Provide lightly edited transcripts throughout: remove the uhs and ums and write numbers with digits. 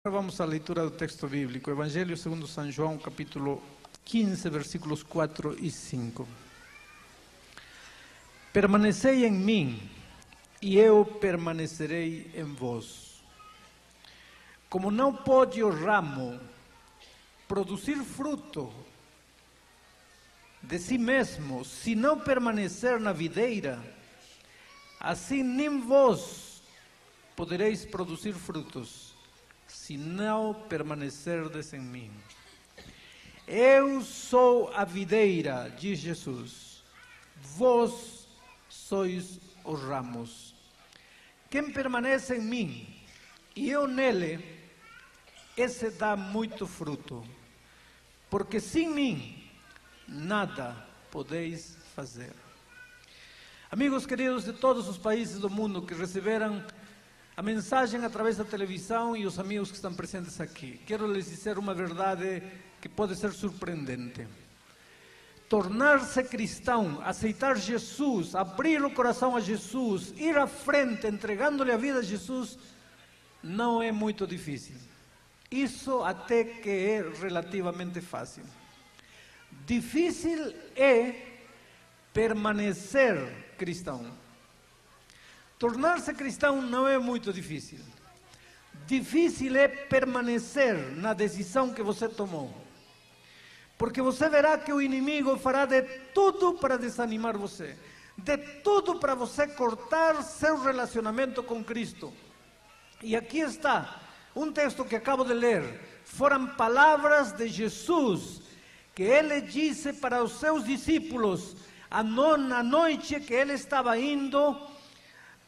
Vamos à leitura do texto bíblico, Evangelho segundo São João, capítulo 15, versículos 4 e 5. Permanecei em mim, e eu permanecerei em vós. Como não pode o ramo produzir fruto de si mesmo, se não permanecer na videira, assim nem vós podereis produzir frutos, se não permanecerdes em mim. Eu sou a videira, diz Jesus, vós sois os ramos. Quem permanece em mim e eu nele, esse dá muito fruto, porque sem mim nada podeis fazer. Amigos queridos de todos os países do mundo que receberam a mensagem através da televisão e os amigos que estão presentes aqui, quero lhes dizer uma verdade que pode ser surpreendente. Tornar-se cristão, aceitar Jesus, abrir o coração a Jesus, ir à frente entregando-lhe a vida a Jesus, não é muito difícil. Isso até que é relativamente fácil. Difícil é permanecer cristão. Tornar-se cristão não é muito difícil. Difícil é permanecer na decisão que você tomou. Porque você verá que o inimigo fará de tudo para desanimar você. De tudo para você cortar seu relacionamento com Cristo. E aqui está um texto que acabo de ler. Foram palavras de Jesus que ele disse para os seus discípulos na noite que ele estava indo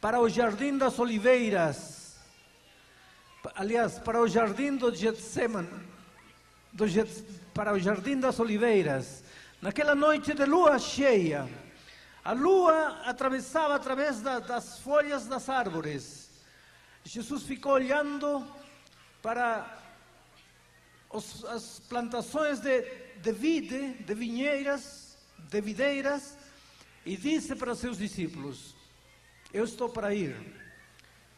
para o Jardim das Oliveiras, aliás, para o Jardim do Getsemane, para o Jardim das Oliveiras, naquela noite de lua cheia. A lua atravessava através das folhas das árvores. Jesus ficou olhando para as plantações de videiras, e disse para os seus discípulos: eu estou para ir,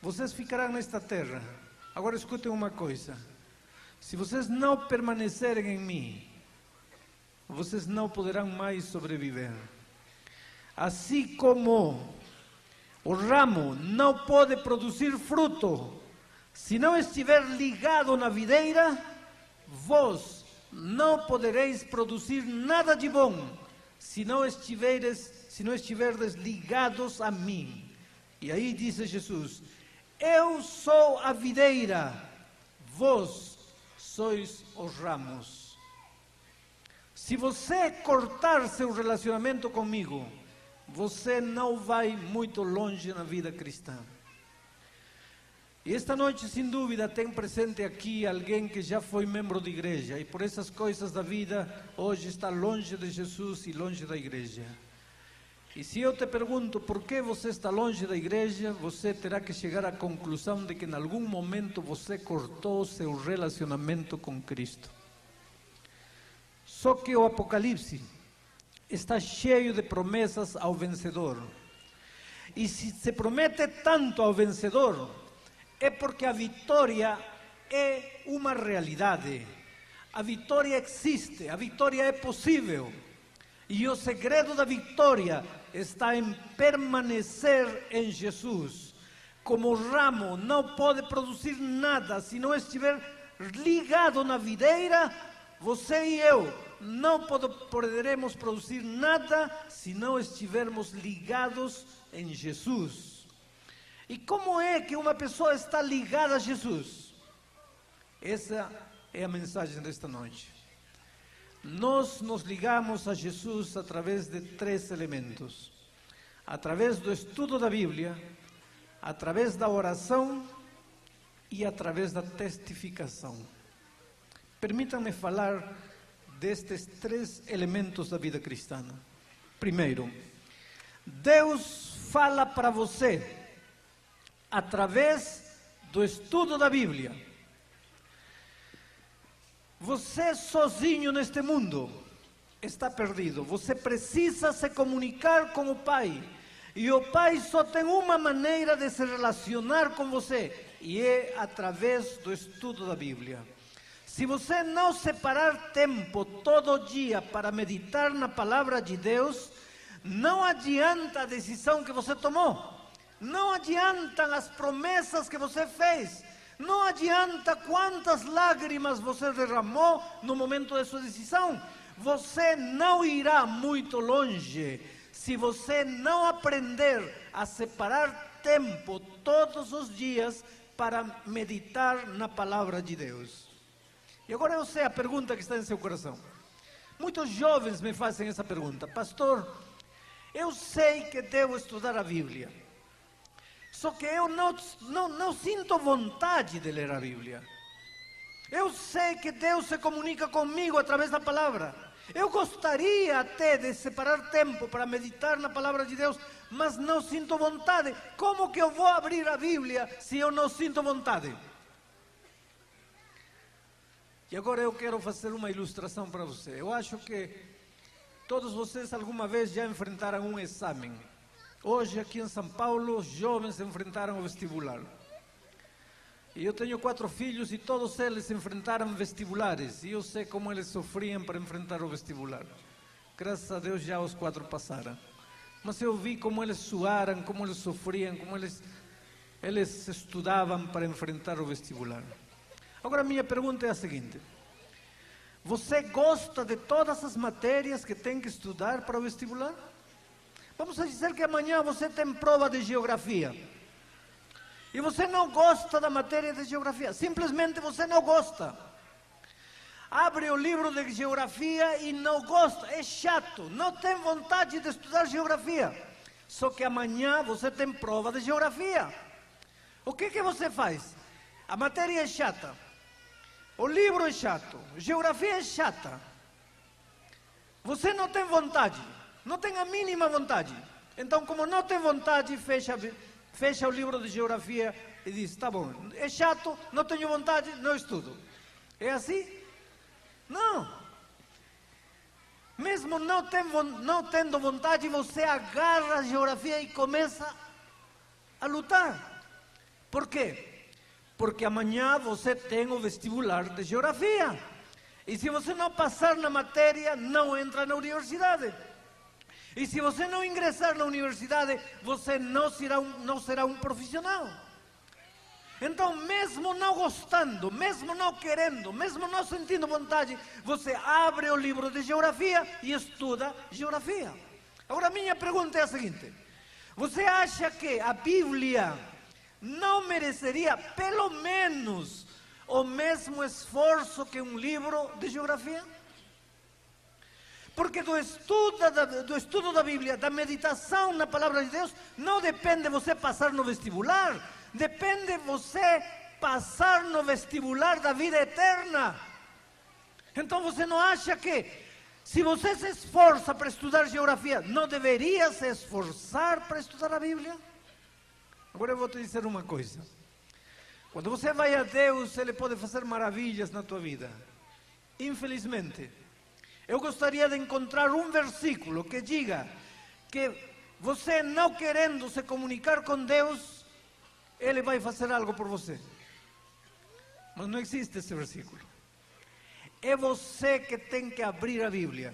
vocês ficarão nesta terra. Agora escutem uma coisa: se vocês não permanecerem em mim, vocês não poderão mais sobreviver. Assim como o ramo não pode produzir fruto se não estiver ligado na videira, vós não podereis produzir nada de bom se não estiverdes ligados a mim. E aí disse Jesus: eu sou a videira, vós sois os ramos. Se você cortar seu relacionamento comigo, você não vai muito longe na vida cristã. E esta noite, sem dúvida, tem presente aqui alguém que já foi membro de igreja e por essas coisas da vida, hoje está longe de Jesus e longe da igreja. E se eu te pergunto por que você está longe da igreja, você terá que chegar à conclusão de que em algum momento você cortou seu relacionamento com Cristo. Só que o Apocalipse está cheio de promessas ao vencedor. E se se promete tanto ao vencedor, é porque a vitória é uma realidade. A vitória existe, a vitória é possível. E o segredo da vitória está em permanecer em Jesus. Como o ramo não pode produzir nada se não estiver ligado na videira, você e eu não poderemos produzir nada se não estivermos ligados em Jesus. E como é que uma pessoa está ligada a Jesus? Essa é a mensagem desta noite. Nós nos ligamos a Jesus através de três elementos: através do estudo da Bíblia, através da oração e através da testificação. Permitam-me falar destes três elementos da vida cristã. Primeiro, Deus fala para você através do estudo da Bíblia. Você sozinho neste mundo está perdido. Você precisa se comunicar com o Pai. E o Pai só tem uma maneira de se relacionar com você: e é através do estudo da Bíblia. Se você não separar tempo todo dia para meditar na palavra de Deus, não adianta a decisão que você tomou, não adiantam as promessas que você fez, não adianta quantas lágrimas você derramou no momento de sua decisão. Você não irá muito longe se você não aprender a separar tempo todos os dias para meditar na palavra de Deus. E agora eu sei a pergunta que está em seu coração. Muitos jovens me fazem essa pergunta: pastor, eu sei que devo estudar a Bíblia, só que eu não sinto vontade de ler a Bíblia. Eu sei que Deus se comunica comigo através da palavra. Eu gostaria até de separar tempo para meditar na palavra de Deus, mas não sinto vontade. Como que eu vou abrir a Bíblia se eu não sinto vontade? E agora eu quero fazer uma ilustração para você. Eu acho que todos vocês alguma vez já enfrentaram um exame. Hoje aqui em São Paulo, os jovens enfrentaram o vestibular. E eu tenho 4 filhos e todos eles enfrentaram vestibulares. E eu sei como eles sofriam para enfrentar o vestibular. Graças a Deus já os 4 passaram. Mas eu vi como eles suaram, como eles sofriam, como eles estudavam para enfrentar o vestibular. Agora, minha pergunta é a seguinte: você gosta de todas as matérias que tem que estudar para o vestibular? Vamos dizer que amanhã você tem prova de geografia e você não gosta da matéria de geografia, simplesmente você não gosta. Abre o livro de geografia e não gosta, é chato, não tem vontade de estudar geografia. Só que amanhã você tem prova de geografia. O que você faz? A matéria é chata, o livro é chato, geografia é chata. Você não tem vontade, não tem a mínima vontade. Então, como não tem vontade, fecha o livro de geografia e diz: tá bom, é chato, não tenho vontade, não estudo. É assim? Não. Mesmo não tendo vontade, você agarra a geografia e começa a lutar. Por quê? Porque amanhã você tem o vestibular de geografia. E se você não passar na matéria, não entra na universidade. E se você não ingressar na universidade, você não será um profissional. Então, mesmo não gostando, mesmo não querendo, mesmo não sentindo vontade, você abre o livro de geografia e estuda geografia. Agora, minha pergunta é a seguinte: você acha que a Bíblia não mereceria pelo menos o mesmo esforço que um livro de geografia? Porque do estudo da Bíblia, da meditação na palavra de Deus, não depende você passar no vestibular, depende você passar no vestibular da vida eterna. Então você não acha que, se você se esforça para estudar geografia, não deveria se esforçar para estudar a Bíblia? Agora eu vou te dizer uma coisa: quando você vai a Deus, Ele pode fazer maravilhas na tua vida. Infelizmente, eu gostaria de encontrar um versículo que diga que você, não querendo se comunicar com Deus, Ele vai fazer algo por você. Mas não existe esse versículo. É você que tem que abrir a Bíblia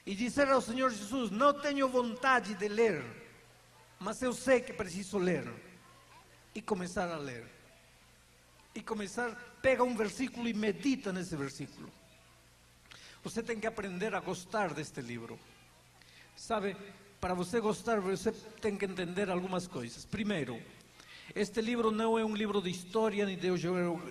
e dizer ao Senhor Jesus: não tenho vontade de ler, mas eu sei que preciso ler. E começar a ler. E pega um versículo e medita nesse versículo. Você tem que aprender a gostar deste livro. Sabe, para você gostar, você tem que entender algumas coisas. Primeiro, este livro não é um livro de história, nem de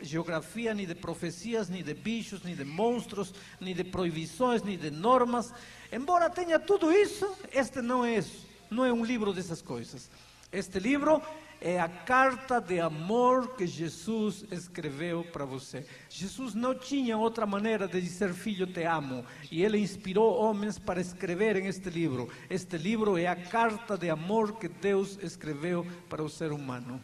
geografia, nem de profecias, nem de bichos, nem de monstros, nem de proibições, nem de normas. Embora tenha tudo isso, este não é um livro dessas coisas. Este livro é a carta de amor que Jesus escreveu para você. Jesus não tinha outra maneira de dizer: filho, te amo. E Ele inspirou homens para escreverem este livro. Este livro é a carta de amor que Deus escreveu para o ser humano.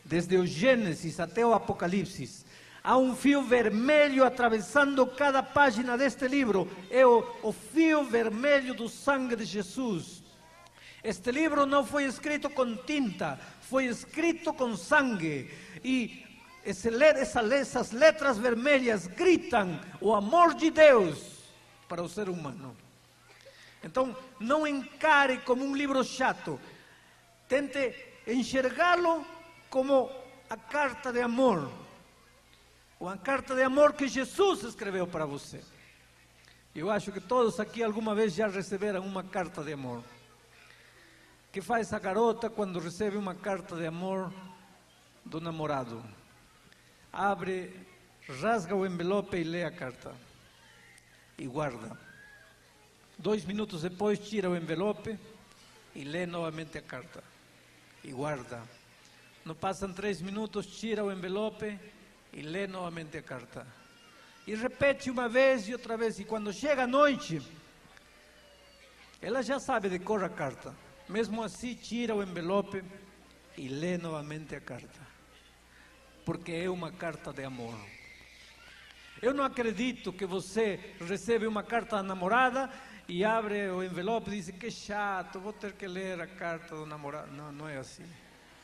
Desde o Gênesis até o Apocalipse, há um fio vermelho atravessando cada página deste livro. É o fio vermelho do sangue de Jesus. Este livro não foi escrito com tinta, foi escrito com sangue. E essas letras vermelhas gritam o amor de Deus para o ser humano. Então, não encare como um livro chato. Tente enxergá-lo como a carta de amor. Uma carta de amor que Jesus escreveu para você. Eu acho que todos aqui alguma vez já receberam uma carta de amor. Que faz a garota quando recebe uma carta de amor do namorado? Abre, rasga o envelope e lê a carta. E guarda. 2 minutos depois tira o envelope e lê novamente a carta. E guarda. Não passam 3 minutos, tira o envelope e lê novamente a carta. E repete uma vez e outra vez. E quando chega a noite, ela já sabe de cor a carta. Mesmo assim, tira o envelope e lê novamente a carta. Porque é uma carta de amor. Eu não acredito que você recebe uma carta da namorada e abre o envelope e diz: que chato, vou ter que ler a carta do namorado. Não, não é assim.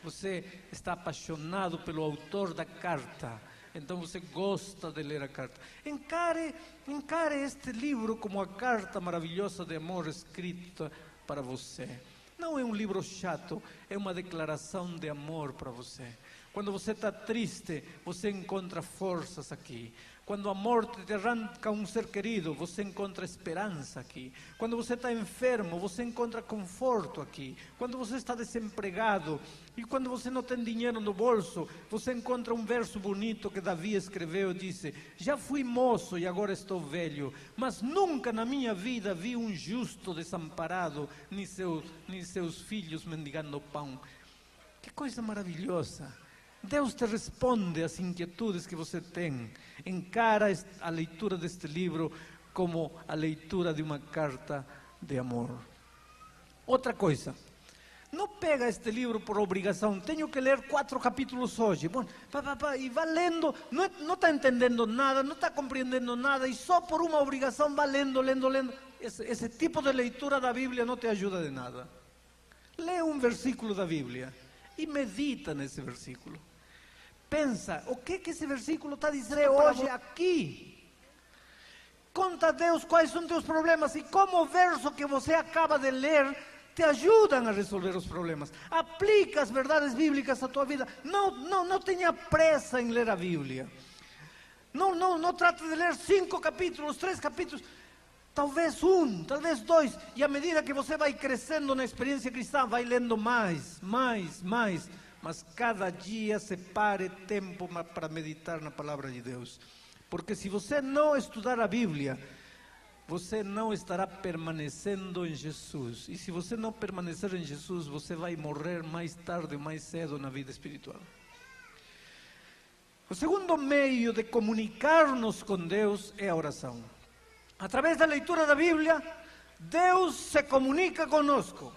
Você está apaixonado pelo autor da carta. Então você gosta de ler a carta. Encare este livro como a carta maravilhosa de amor escrita para você. Não é um livro chato, é uma declaração de amor para você. Quando você está triste, você encontra forças aqui. Quando a morte te arranca um ser querido, você encontra esperança aqui. Quando você está enfermo, você encontra conforto aqui. Quando você está desempregado e quando você não tem dinheiro no bolso, você encontra um verso bonito que Davi escreveu e disse: já fui moço e agora estou velho, mas nunca na minha vida vi um justo desamparado, nem seus filhos mendigando pão. Que coisa maravilhosa! Deus te responde às inquietudes que você tem. Encara a leitura deste livro como a leitura de uma carta de amor. Outra coisa, não pega este livro por obrigação. Tenho que ler 4 capítulos hoje. Bom, e vai lendo, não está entendendo nada, não está compreendendo nada, e só por uma obrigação vai lendo. Esse tipo de leitura da Bíblia não te ajuda de nada. Lê um versículo da Bíblia e medita nesse versículo. Pensa, o que esse versículo está dizendo hoje aqui? Conta a Deus quais são teus problemas e como o verso que você acaba de ler te ajudam a resolver os problemas. Aplica as verdades bíblicas à tua vida. Não tenha pressa em ler a Bíblia. Não trate de ler 5 capítulos, 3 capítulos. Talvez 1, talvez 2. E à medida que você vai crescendo na experiência cristã, vai lendo mais. Mas cada dia separe tempo para meditar na palavra de Deus. Porque se você não estudar a Bíblia, você não estará permanecendo em Jesus. E se você não permanecer em Jesus, você vai morrer mais tarde ou mais cedo na vida espiritual. O segundo meio de comunicar-nos com Deus é a oração. Através da leitura da Bíblia, Deus se comunica conosco.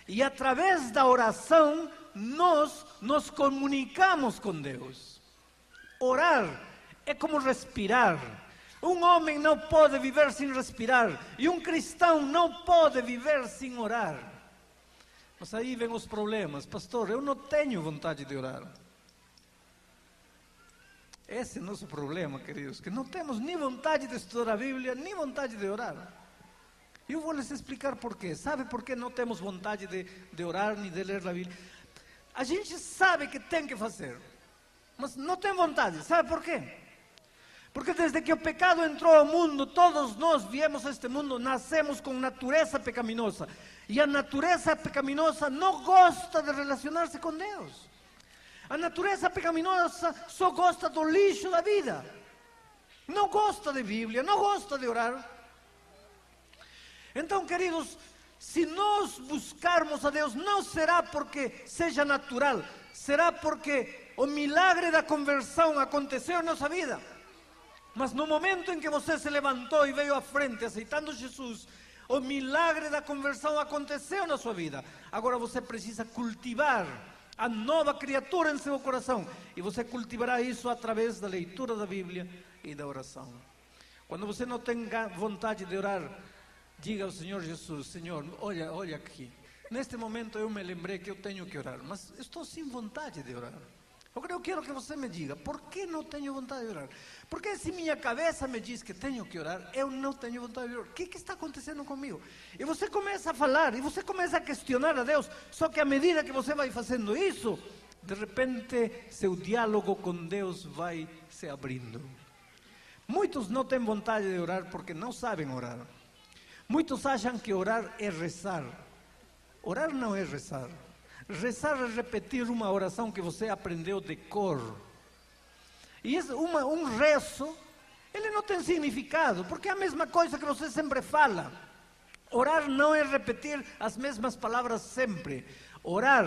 E através da oração, nós nos comunicamos com Deus. Orar é como respirar. Um homem não pode viver sem respirar. E um cristão não pode viver sem orar. Mas aí vem os problemas. Pastor, eu não tenho vontade de orar. Esse é o nosso problema, queridos. Que não temos nem vontade de estudar a Bíblia, nem vontade de orar. Eu vou lhes explicar por quê. Sabe por que não temos vontade de orar nem de ler a Bíblia? A gente sabe que tem que fazer, mas não tem vontade. Sabe por quê? Porque desde que o pecado entrou ao mundo, todos nós viemos a este mundo, nascemos com natureza pecaminosa. E a natureza pecaminosa não gosta de relacionar-se com Deus. A natureza pecaminosa só gosta do lixo da vida. Não gosta de Bíblia, não gosta de orar. Então, queridos, se nós buscarmos a Deus, não será porque seja natural, será porque o milagre da conversão aconteceu em nossa vida. Mas no momento em que você se levantou e veio à frente aceitando Jesus, o milagre da conversão aconteceu na sua vida. Agora você precisa cultivar a nova criatura em seu coração. E você cultivará isso através da leitura da Bíblia e da oração. Quando você não tem vontade de orar, diga ao Senhor Jesus: Senhor, olha aqui, neste momento eu me lembrei que eu tenho que orar, mas estou sem vontade de orar. Agora eu quero que você me diga, por que não tenho vontade de orar? Porque se minha cabeça me diz que tenho que orar, eu não tenho vontade de orar. O que está acontecendo comigo? E você começa a falar, e você começa a questionar a Deus, só que à medida que você vai fazendo isso, de repente seu diálogo com Deus vai se abrindo. Muitos não têm vontade de orar porque não sabem orar. Muitos acham que orar é rezar. Orar não é rezar. Rezar é repetir uma oração que você aprendeu de cor. E um rezo, ele não tem significado, porque é a mesma coisa que você sempre fala. Orar não é repetir as mesmas palavras sempre. Orar,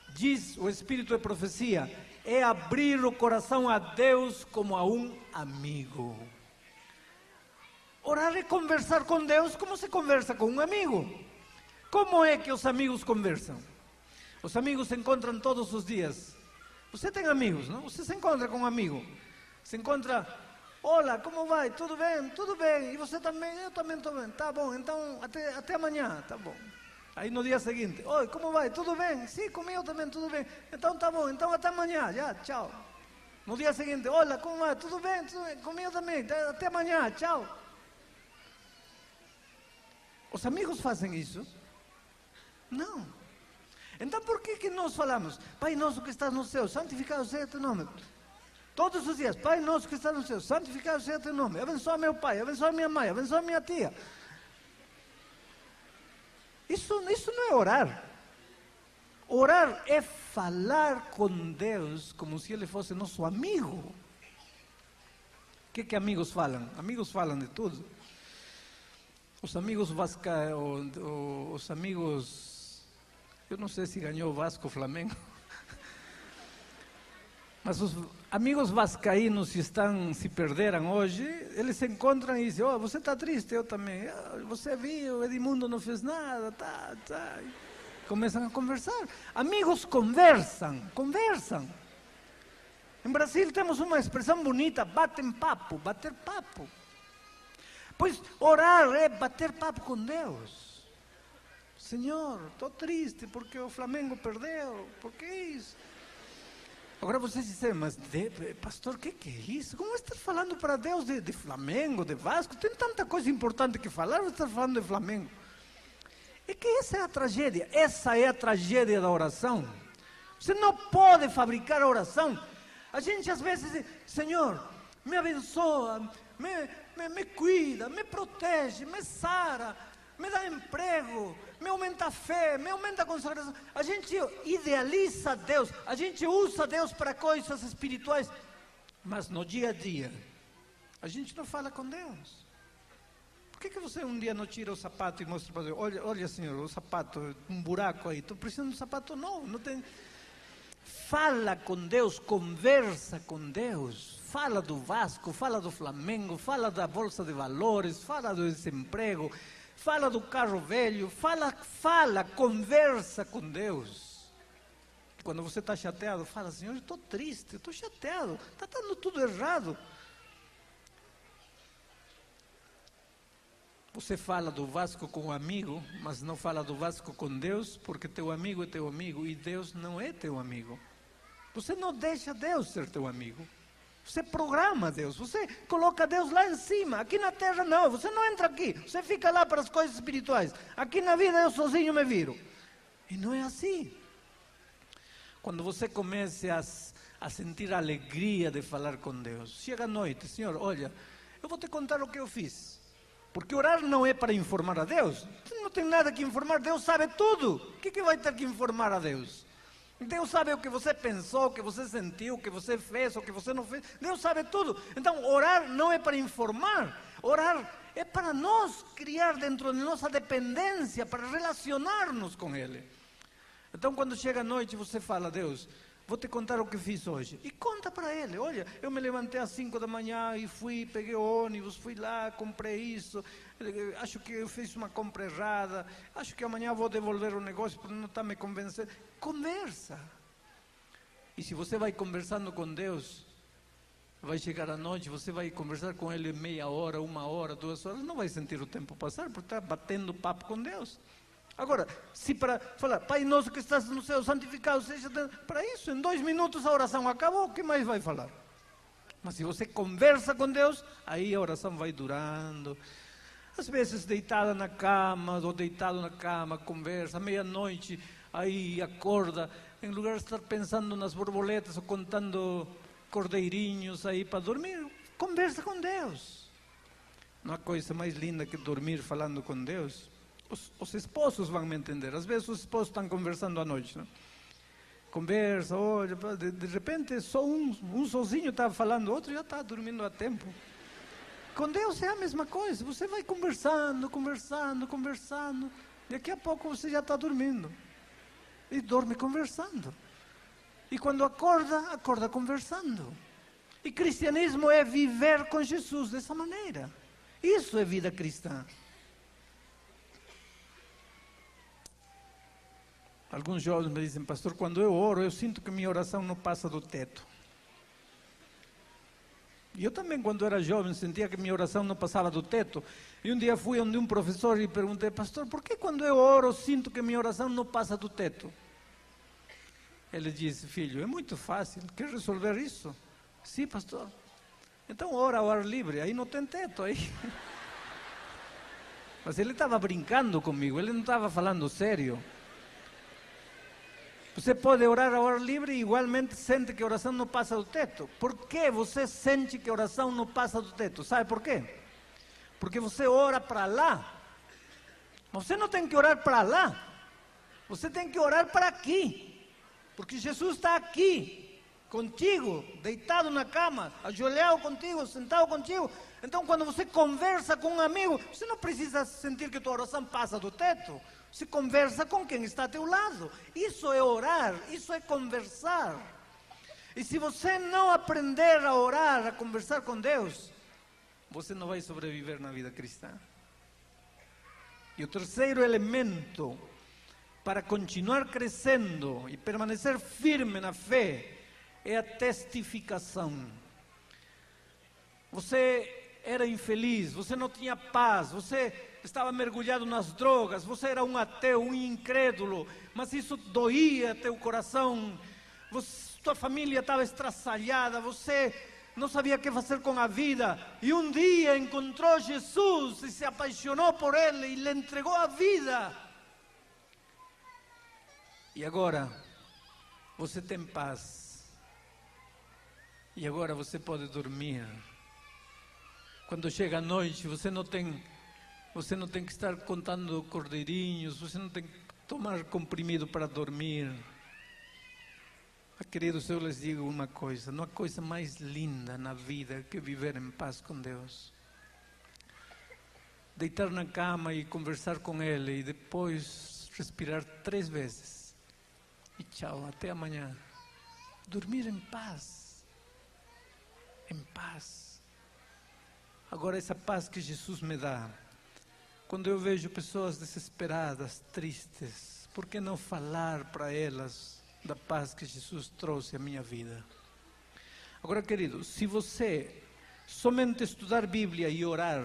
diz o Espírito de Profecia, é abrir o coração a Deus como a um amigo. Orar é conversar com Deus como se conversa com um amigo. Como é que os amigos conversam? Os amigos se encontram todos os dias. Você tem amigos, não? Você se encontra com um amigo. Se encontra, olá, como vai? Tudo bem? Tudo bem. E você também? Eu também estou bem. Tá bom, então até amanhã. Tá bom. Aí no dia seguinte, oi, como vai? Tudo bem? Sim, comigo também, tudo bem. Então tá bom, então até amanhã. Já, tchau. No dia seguinte, olá, como vai? Tudo bem? Tudo bem? Comigo também. Até amanhã, tchau. Os amigos fazem isso? Não. Então por que nós falamos, Pai nosso que estás no céu, santificado seja teu nome? Todos os dias, Pai nosso que estás no céu, santificado seja teu nome. Abençoa meu pai, abençoa minha mãe, abençoa minha tia. Isso não é orar. Orar é falar com Deus como se Ele fosse nosso amigo. O que amigos falam? Amigos falam de tudo. Os amigos os amigos... Eu não sei se ganhou o Vasco ou Flamengo. Mas os amigos vascaínos, se perderam hoje, eles se encontram e dizem, você está triste, eu também. Você viu, Edmundo não fez nada, tá. Começam a conversar. Amigos conversam. Em Brasil temos uma expressão bonita, bater papo. Pois orar é bater papo com Deus. Senhor, estou triste porque o Flamengo perdeu, por que isso? Agora vocês dizem, mas pastor, o que é isso? Como está falando para Deus de Flamengo, de Vasco? Tem tanta coisa importante que falar, você está falando de Flamengo. É que essa é a tragédia, da oração. Você não pode fabricar a oração. A gente às vezes diz, Senhor, me abençoa, me cuida, me protege, me sara, me dá emprego, me aumenta a fé, me aumenta a consagração. A gente idealiza Deus, a gente usa Deus para coisas espirituais, mas no dia a dia, a gente não fala com Deus. Por que você um dia não tira o sapato e mostra para Deus, olha Senhor, o sapato, um buraco aí, estou precisando de um sapato novo, não tem... Fala com Deus, conversa com Deus, fala do Vasco, fala do Flamengo, fala da Bolsa de Valores, fala do desemprego, fala do carro velho, conversa com Deus. Quando você está chateado, fala, Senhor, eu estou triste, estou chateado, está dando tudo errado. Você fala do Vasco com um amigo, mas não fala do Vasco com Deus, porque teu amigo é teu amigo e Deus não é teu amigo. Você não deixa Deus ser teu amigo. Você programa Deus, você coloca Deus lá em cima. Aqui na terra não, você não entra aqui, você fica lá para as coisas espirituais. Aqui na vida eu sozinho me viro. E não é assim. Quando você começa a sentir a alegria de falar com Deus, chega a noite, Senhor, olha, eu vou te contar o que eu fiz. Porque orar não é para informar a Deus. Você não tem nada que informar, Deus sabe tudo. O que vai ter que informar a Deus? Deus sabe o que você pensou, o que você sentiu, o que você fez, o que você não fez. Deus sabe tudo. Então, orar não é para informar. Orar é para nós criar dentro de nossa dependência, para relacionar-nos com Ele. Então, quando chega a noite, você fala, Deus, vou te contar o que fiz hoje. E conta para Ele, olha, eu me levantei às 5 da manhã e fui, peguei o ônibus, fui lá, comprei isso, acho que eu fiz uma compra errada, acho que amanhã vou devolver o negócio porque não está me convencendo. Conversa. E se você vai conversando com Deus, vai chegar à noite, você vai conversar com Ele meia hora, 1 hora, 2 horas, não vai sentir o tempo passar, porque está batendo papo com Deus. Agora, se para falar, Pai nosso que estás no céu, santificado seja... Para isso, em 2 minutos a oração acabou, o que mais vai falar? Mas se você conversa com Deus, aí a oração vai durando. Às vezes deitada na cama, ou deitado na cama, conversa, meia-noite, aí acorda, em lugar de estar pensando nas borboletas ou contando cordeirinhos aí para dormir, conversa com Deus. Não há coisa mais linda que dormir falando com Deus. Os esposos vão me entender. Às vezes os esposos estão conversando à noite, não? Conversa, olha, de repente só um sozinho está falando, o outro já está dormindo a tempo. Com Deus é a mesma coisa, você vai conversando, daqui a pouco você já está dormindo. E dorme conversando. E quando acorda conversando. E cristianismo é viver com Jesus dessa maneira. Isso é vida cristã. Alguns jovens me dizem, pastor, quando eu oro, eu sinto que minha oração não passa do teto. E eu também, quando era jovem, sentia que minha oração não passava do teto. E um dia fui onde um professor e perguntei, pastor, por que quando eu oro, sinto que minha oração não passa do teto? Ele disse, filho, é muito fácil, quer resolver isso? Sim, pastor. Então ora ao ar livre, aí não tem teto. Aí. Mas ele estava brincando comigo, ele não estava falando sério. Você pode orar ao ar livre e igualmente sente que a oração não passa do teto. Por que você sente que a oração não passa do teto? Sabe por quê? Porque você ora para lá. Você não tem que orar para lá. Você tem que orar para aqui. Porque Jesus está aqui, contigo, deitado na cama, ajoelhado contigo, sentado contigo. Então, quando você conversa com um amigo, você não precisa sentir que tua oração passa do teto. Você conversa com quem está ao teu lado. Isso é orar, isso é conversar. E se você não aprender a orar, a conversar com Deus, você não vai sobreviver na vida cristã. E o terceiro elemento para continuar crescendo e permanecer firme na fé é a testificação. Você era infeliz, você não tinha paz, você estava mergulhado nas drogas, você era um ateu, um incrédulo, mas isso doía teu coração, tua família estava estraçalhada, você não sabia o que fazer com a vida, e um dia encontrou Jesus e se apaixonou por Ele e lhe entregou a vida. E agora você tem paz, e agora você pode dormir. Quando chega a noite, você não tem que estar contando cordeirinhos, você não tem que tomar comprimido para dormir. Queridos, eu les digo uma coisa, não há coisa mais linda na vida que viver em paz com Deus. Deitar na cama e conversar com Ele e depois respirar 3 vezes. E tchau, até amanhã. Dormir em paz. Em paz. Agora, essa paz que Jesus me dá, quando eu vejo pessoas desesperadas, tristes, por que não falar para elas da paz que Jesus trouxe à minha vida? Agora, querido, se você somente estudar Bíblia e orar,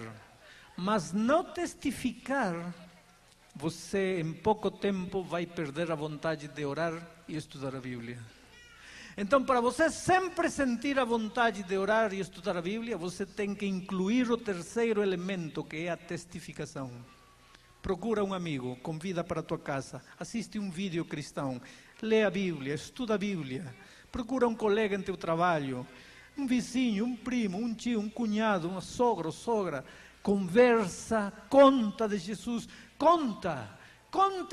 mas não testificar, você em pouco tempo vai perder a vontade de orar e estudar a Bíblia. Então, para você sempre sentir a vontade de orar e estudar a Bíblia, você tem que incluir o terceiro elemento, que é a testificação. Procura um amigo, convida para a tua casa, assiste um vídeo cristão, lê a Bíblia, estuda a Bíblia, procura um colega em teu trabalho, um vizinho, um primo, um tio, um cunhado, um sogro, sogra, conversa, conta de Jesus, conta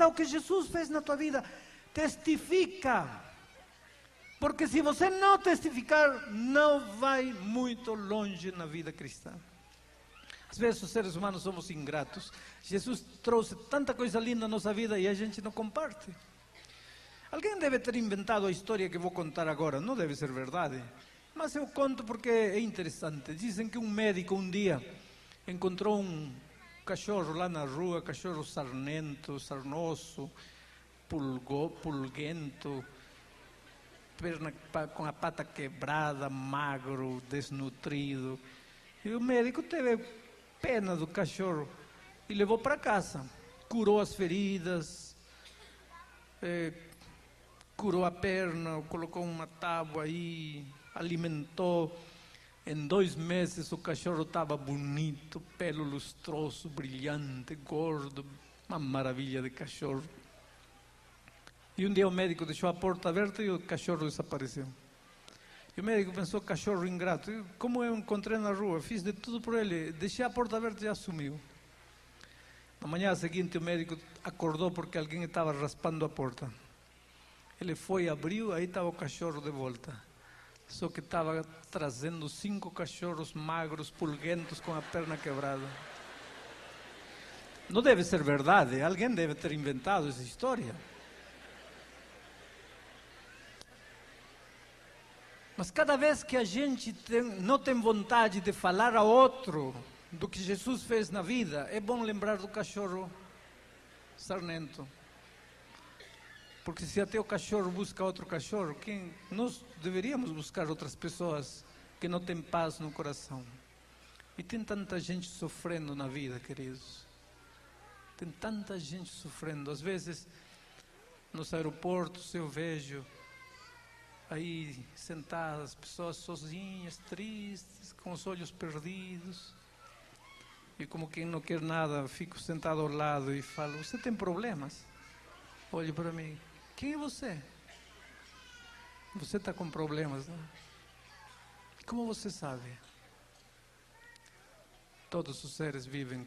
o que Jesus fez na tua vida, testifica. Porque se você não testificar, não vai muito longe na vida cristã. Às vezes os seres humanos somos ingratos. Jesus trouxe tanta coisa linda na nossa vida e a gente não comparte. Alguém deve ter inventado a história que vou contar agora, não deve ser verdade. Mas eu conto porque é interessante. Dizem que um médico um dia encontrou um cachorro lá na rua, cachorro sarnento, sarnoso, pulguento, perna com a pata quebrada, magro, desnutrido. E o médico teve pena do cachorro e levou para casa. curou as feridas, curou a perna, colocou uma tábua aí, alimentou. Em 2 meses o cachorro estava bonito, pelo lustroso, brilhante, gordo, uma maravilha de cachorro. E um dia o médico deixou a porta aberta e o cachorro desapareceu. E o médico pensou, cachorro ingrato. Como eu encontrei na rua, fiz de tudo por ele, deixei a porta aberta e já sumiu. Na manhã seguinte o médico acordou porque alguém estava raspando a porta. Ele foi, abriu, aí estava o cachorro de volta. Só que estava trazendo 5 cachorros magros, pulguentos, com a perna quebrada. Não deve ser verdade, alguém deve ter inventado essa história. Mas cada vez que a gente não tem vontade de falar a outro do que Jesus fez na vida, é bom lembrar do cachorro sarnento. Porque se até o cachorro busca outro cachorro, nós deveríamos buscar outras pessoas que não têm paz no coração. E tem tanta gente sofrendo na vida, queridos. Tem tanta gente sofrendo. Às vezes, nos aeroportos eu vejo aí sentadas pessoas sozinhas, tristes, com os olhos perdidos. E como quem não quer nada, fico sentado ao lado e falo, você tem problemas? Olhe para mim. Quem é você? Você está com problemas, não? Como você sabe? Todos os seres vivem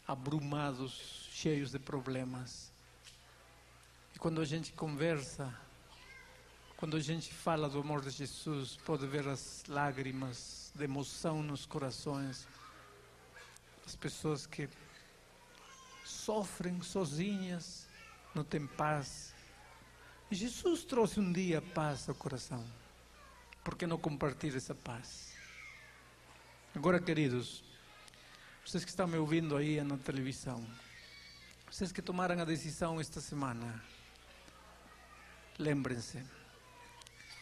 abrumados, cheios de problemas. E quando a gente conversa, quando a gente fala do amor de Jesus, pode ver as lágrimas de emoção nos corações. As pessoas que sofrem sozinhas, não tem paz. E Jesus trouxe um dia paz ao coração. Por que não compartilhar essa paz? Agora, queridos, vocês que estão me ouvindo aí na televisão, vocês que tomaram a decisão esta semana, lembrem-se,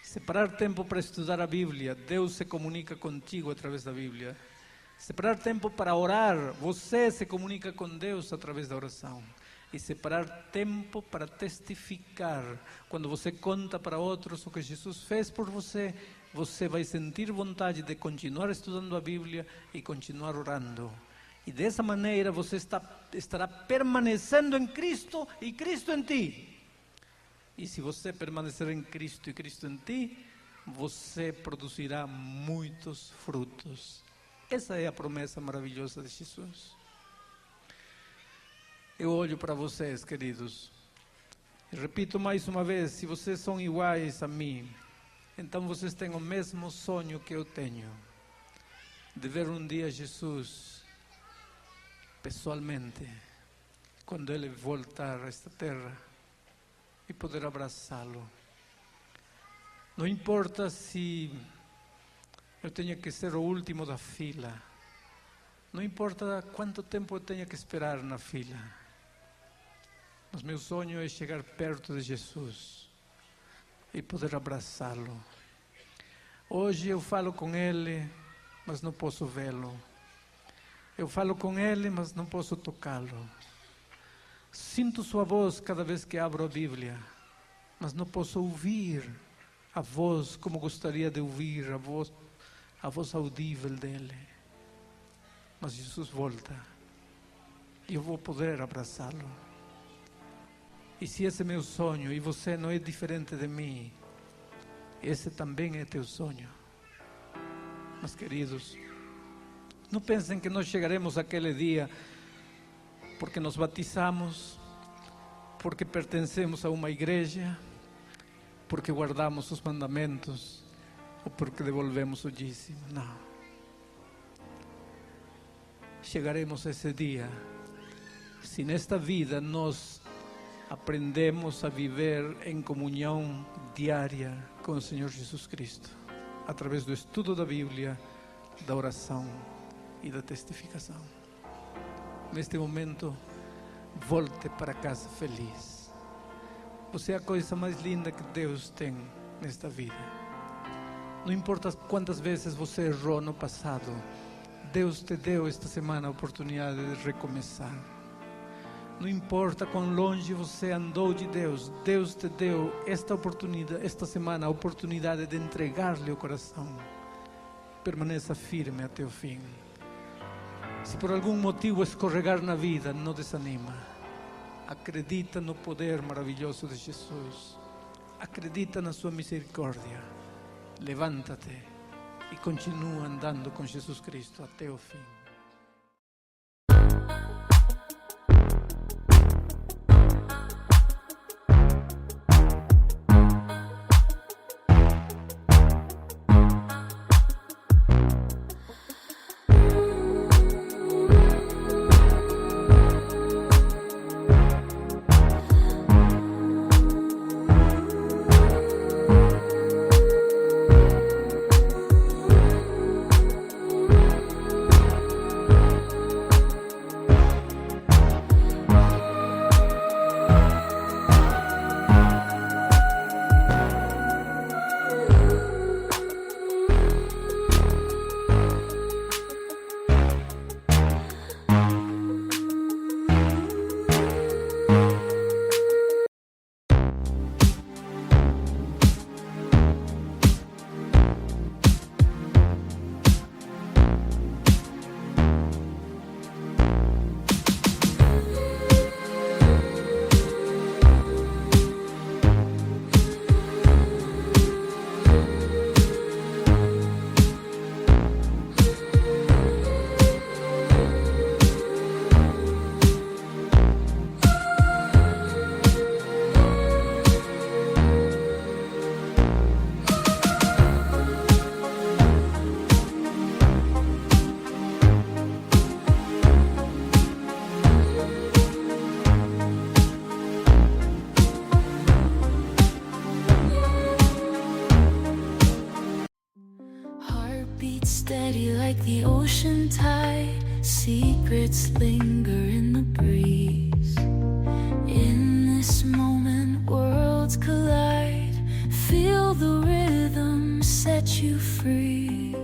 separar tempo para estudar a Bíblia, Deus se comunica contigo através da Bíblia. Separar tempo para orar, você se comunica com Deus através da oração. E separar tempo para testificar. Quando você conta para outros o que Jesus fez por você, você vai sentir vontade de continuar estudando a Bíblia e continuar orando. E dessa maneira você estará permanecendo em Cristo e Cristo em ti. E se você permanecer em Cristo e Cristo em ti, você produzirá muitos frutos. Essa é a promessa maravilhosa de Jesus. Eu olho para vocês, queridos, e repito mais uma vez, se vocês são iguais a mim, então vocês têm o mesmo sonho que eu tenho, de ver um dia Jesus, pessoalmente, quando Ele voltar a esta terra, e poder abraçá-lo. Não importa se eu tenho que ser o último da fila, não importa quanto tempo eu tenho que esperar na fila. Mas meu sonho é chegar perto de Jesus e poder abraçá-lo. Hoje eu falo com Ele, mas não posso vê-lo. Eu falo com Ele, mas não posso tocá-lo. Sinto sua voz cada vez que abro a Bíblia, mas não posso ouvir a voz como gostaria de ouvir, a voz audível dele. Mas Jesus volta e eu vou poder abraçá-lo. E se esse é meu sonho, e você não é diferente de mim, esse também é teu sonho. Mas, queridos, não pensem que nós chegaremos àquele dia porque nos batizamos, porque pertencemos a uma igreja, porque guardamos os mandamentos, ou porque devolvemos o dízimo. Não. Chegaremos a esse dia se nesta vida nós aprendemos a viver em comunhão diária com o Senhor Jesus Cristo, através do estudo da Bíblia, da oração e da testificação. Neste momento, volte para casa feliz. Você é a coisa mais linda que Deus tem nesta vida. Não importa quantas vezes você errou no passado, Deus te deu esta semana a oportunidade de recomeçar. Não importa quão longe você andou de Deus, Deus te deu esta oportunidade, esta semana, a oportunidade de entregar-lhe o coração. Permaneça firme até o fim. Se por algum motivo escorregar na vida, não desanima. Acredita no poder maravilhoso de Jesus. Acredita na sua misericórdia. Levanta-te e continua andando com Jesus Cristo até o fim. Steady like the ocean tide, secrets linger in the breeze. In this moment, worlds collide. Feel the rhythm set you free.